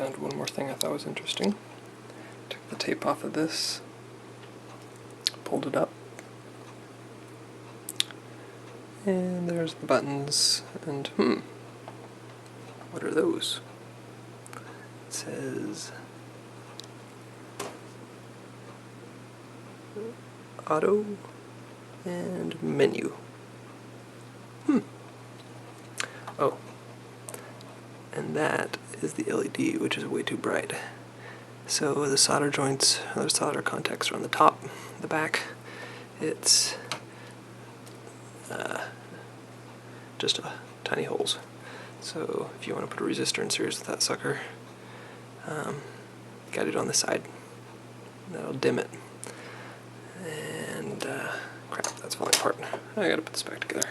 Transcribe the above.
found one more thing I thought was interesting. Took the tape off of this, pulled it up, and there's the buttons, and what are those? It says auto and menu. Oh, and that is the LED, which is way too bright. So the solder joints, or the solder contacts are on the top, the back. It's just tiny holes. So if you want to put a resistor in series with that sucker, got it on the side. That'll dim it. And crap, that's falling apart. I gotta put this back together.